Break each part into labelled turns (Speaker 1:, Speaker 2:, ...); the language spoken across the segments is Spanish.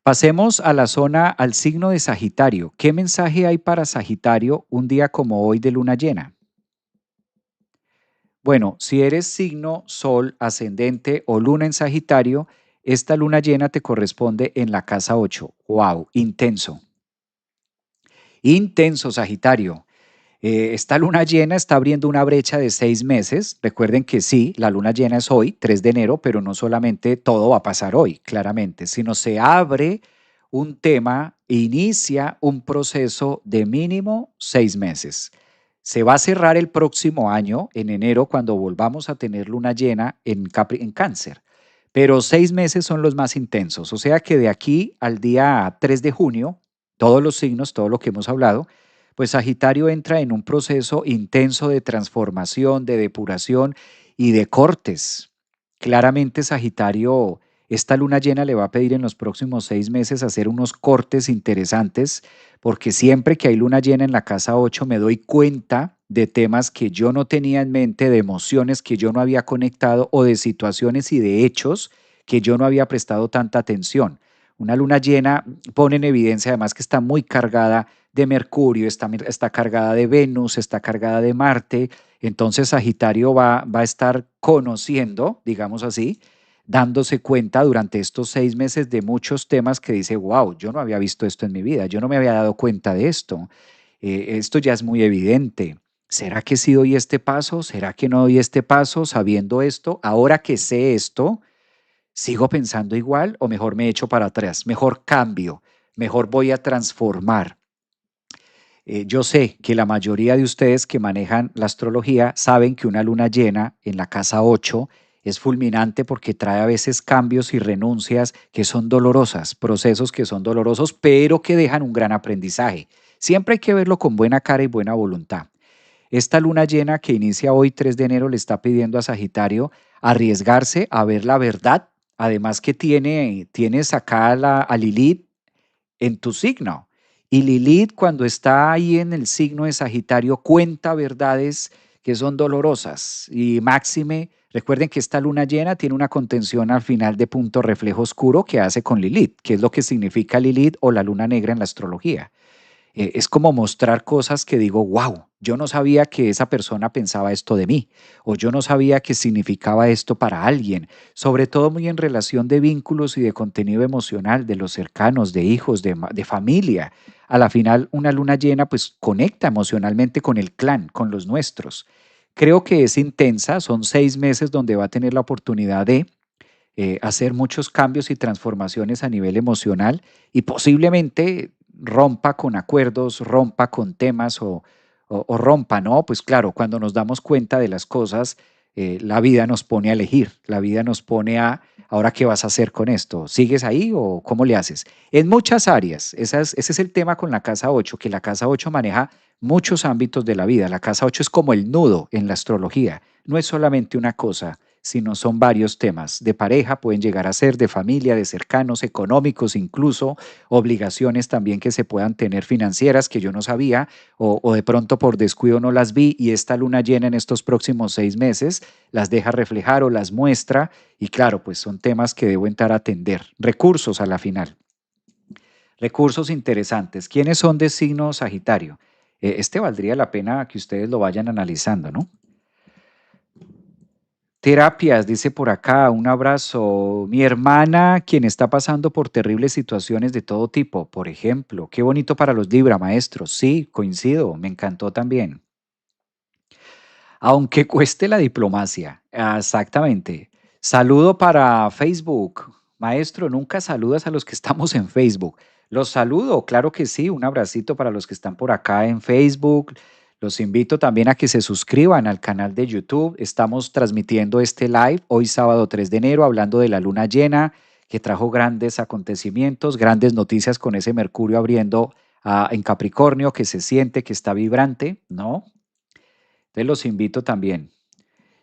Speaker 1: Pasemos a la zona, al signo de Sagitario. ¿Qué mensaje hay para Sagitario un día como hoy de luna llena? Bueno, si eres signo, sol, ascendente o luna en Sagitario, esta luna llena te corresponde en la casa 8. ¡Wow! Intenso. Intenso, Sagitario. Esta luna llena está abriendo una brecha de 6 meses. Recuerden que sí, la luna llena es hoy, 3 de enero, pero no solamente todo va a pasar hoy, claramente, sino se abre un tema, inicia un proceso de mínimo 6 meses. Se va a cerrar el próximo año, en enero, cuando volvamos a tener luna llena en Cáncer. Pero 6 meses son los más intensos. O sea que de aquí al día 3 de junio, todos los signos, todo lo que hemos hablado, pues Sagitario entra en un proceso intenso de transformación, de depuración y de cortes. Claramente Sagitario, esta luna llena le va a pedir en los próximos 6 meses hacer unos cortes interesantes, porque siempre que hay luna llena en la casa 8 me doy cuenta de temas que yo no tenía en mente, de emociones que yo no había conectado o de situaciones y de hechos que yo no había prestado tanta atención. Una luna llena pone en evidencia además que está muy cargada de Mercurio, está cargada de Venus, está cargada de Marte. Entonces Sagitario va a estar conociendo, digamos así, dándose cuenta durante estos 6 meses de muchos temas que dice, wow, yo no había visto esto en mi vida, yo no me había dado cuenta de esto. Esto ya es muy evidente. ¿Será que sí doy este paso? ¿Será que no doy este paso sabiendo esto? Ahora que sé esto, ¿sigo pensando igual o mejor me echo para atrás? Mejor cambio, mejor voy a transformar. Yo sé que la mayoría de ustedes que manejan la astrología saben que una luna llena en la casa 8 es fulminante porque trae a veces cambios y renuncias que son dolorosas, procesos que son dolorosos, pero que dejan un gran aprendizaje. Siempre hay que verlo con buena cara y buena voluntad. Esta luna llena que inicia hoy 3 de enero le está pidiendo a Sagitario arriesgarse a ver la verdad, además que tienes acá a Lilith en tu signo. Y Lilith, cuando está ahí en el signo de Sagitario, cuenta verdades que son dolorosas. Y máxime, recuerden que esta luna llena tiene una contención al final de punto reflejo oscuro que hace con Lilith, que es lo que significa Lilith o la luna negra en la astrología. Es como mostrar cosas que digo, wow, yo no sabía que esa persona pensaba esto de mí, o yo no sabía que significaba esto para alguien, sobre todo muy en relación de vínculos y de contenido emocional, de los cercanos, de hijos, de familia. A la final, una luna llena pues conecta emocionalmente con el clan, con los nuestros. Creo que es intensa, son 6 meses donde va a tener la oportunidad de hacer muchos cambios y transformaciones a nivel emocional y posiblemente rompa con acuerdos, rompa con temas o rompa, ¿no? Pues claro, cuando nos damos cuenta de las cosas, la vida nos pone a elegir, la vida nos pone a, ahora, ¿qué vas a hacer con esto? ¿Sigues ahí o cómo le haces? En muchas áreas, ese es el tema con la casa 8, que la casa 8 maneja muchos ámbitos de la vida. La casa 8 es como el nudo en la astrología, no es solamente una cosa, sino son varios temas. De pareja pueden llegar a ser, de familia, de cercanos, económicos incluso, obligaciones también que se puedan tener financieras que yo no sabía o de pronto por descuido no las vi y esta luna llena en estos próximos 6 meses las deja reflejar o las muestra y claro, pues son temas que debo entrar a atender. Recursos a la final. Recursos interesantes. ¿Quiénes son de signo Sagitario? Este valdría la pena que ustedes lo vayan analizando, ¿no? Terapias, dice por acá, un abrazo. Mi hermana, quien está pasando por terribles situaciones de todo tipo, por ejemplo, qué bonito para los Libra, maestros. Sí, coincido, me encantó también. Aunque cueste la diplomacia, exactamente. Saludo para Facebook. Maestro, nunca saludas a los que estamos en Facebook. Los saludo, claro que sí. Un abracito para los que están por acá en Facebook. Los invito también a que se suscriban al canal de YouTube. Estamos transmitiendo este live hoy sábado 3 de enero hablando de la luna llena que trajo grandes acontecimientos, grandes noticias con ese Mercurio abriendo en Capricornio que se siente que está vibrante, ¿no? Entonces los invito también.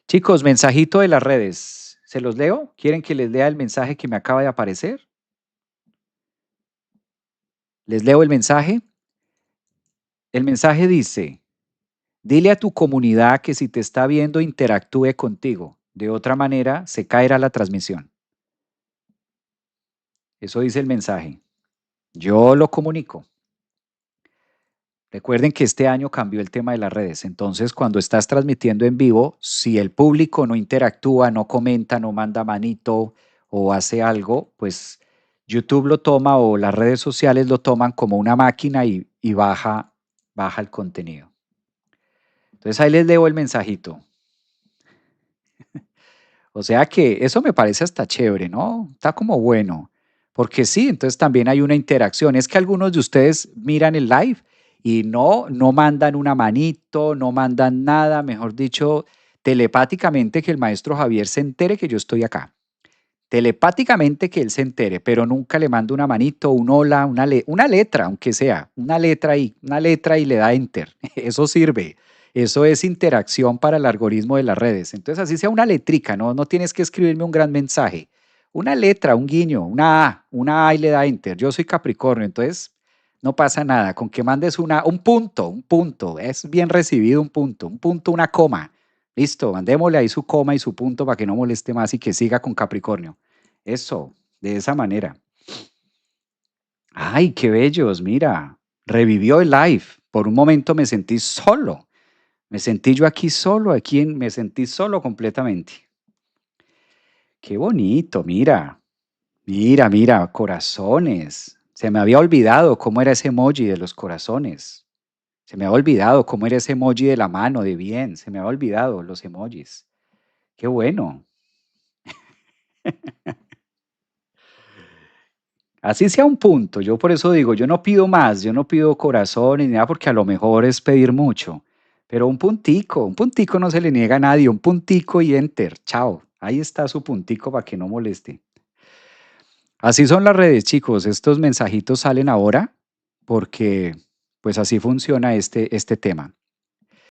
Speaker 1: Chicos, mensajito de las redes. ¿Se los leo? ¿Quieren que les lea el mensaje que me acaba de aparecer? Les leo el mensaje. El mensaje dice, dile a tu comunidad que si te está viendo interactúe contigo. De otra manera, se caerá la transmisión. Eso dice el mensaje. Yo lo comunico. Recuerden que este año cambió el tema de las redes, entonces cuando estás transmitiendo en vivo, si el público no interactúa, no comenta, no manda manito o hace algo, pues YouTube lo toma o las redes sociales lo toman como una máquina y baja el contenido. Entonces ahí les leo el mensajito. O sea que eso me parece hasta chévere, ¿no? Está como bueno. Porque sí, entonces también hay una interacción. Es que algunos de ustedes miran el live y no mandan una manito, no mandan nada, mejor dicho, telepáticamente que el maestro Javier se entere que yo estoy acá. Telepáticamente que él se entere, pero nunca le mando una manito, un hola, una letra, aunque sea, una letra y le da enter. Eso sirve. Eso es interacción para el algoritmo de las redes. Entonces, así sea una letrica, no tienes que escribirme un gran mensaje. Una letra, un guiño, una A y le da enter. Yo soy Capricornio, entonces no pasa nada. Con que mandes un punto, es bien recibido un punto, una coma. Listo, mandémosle ahí su coma y su punto para que no moleste más y que siga con Capricornio. Eso, de esa manera. Ay, qué bellos, mira, revivió el live. Por un momento me sentí solo. Me sentí yo aquí solo, me sentí solo completamente. Qué bonito, mira, mira, corazones. Se me había olvidado cómo era ese emoji de los corazones. Se me había olvidado cómo era ese emoji de la mano, de bien. Se me había olvidado los emojis. Qué bueno. Así sea un punto, yo por eso digo, yo no pido más, yo no pido corazones ni nada porque a lo mejor es pedir mucho, pero un puntico no se le niega a nadie, un puntico y enter, chao, ahí está su puntico para que no moleste. Así son las redes, chicos, estos mensajitos salen ahora porque pues así funciona este tema.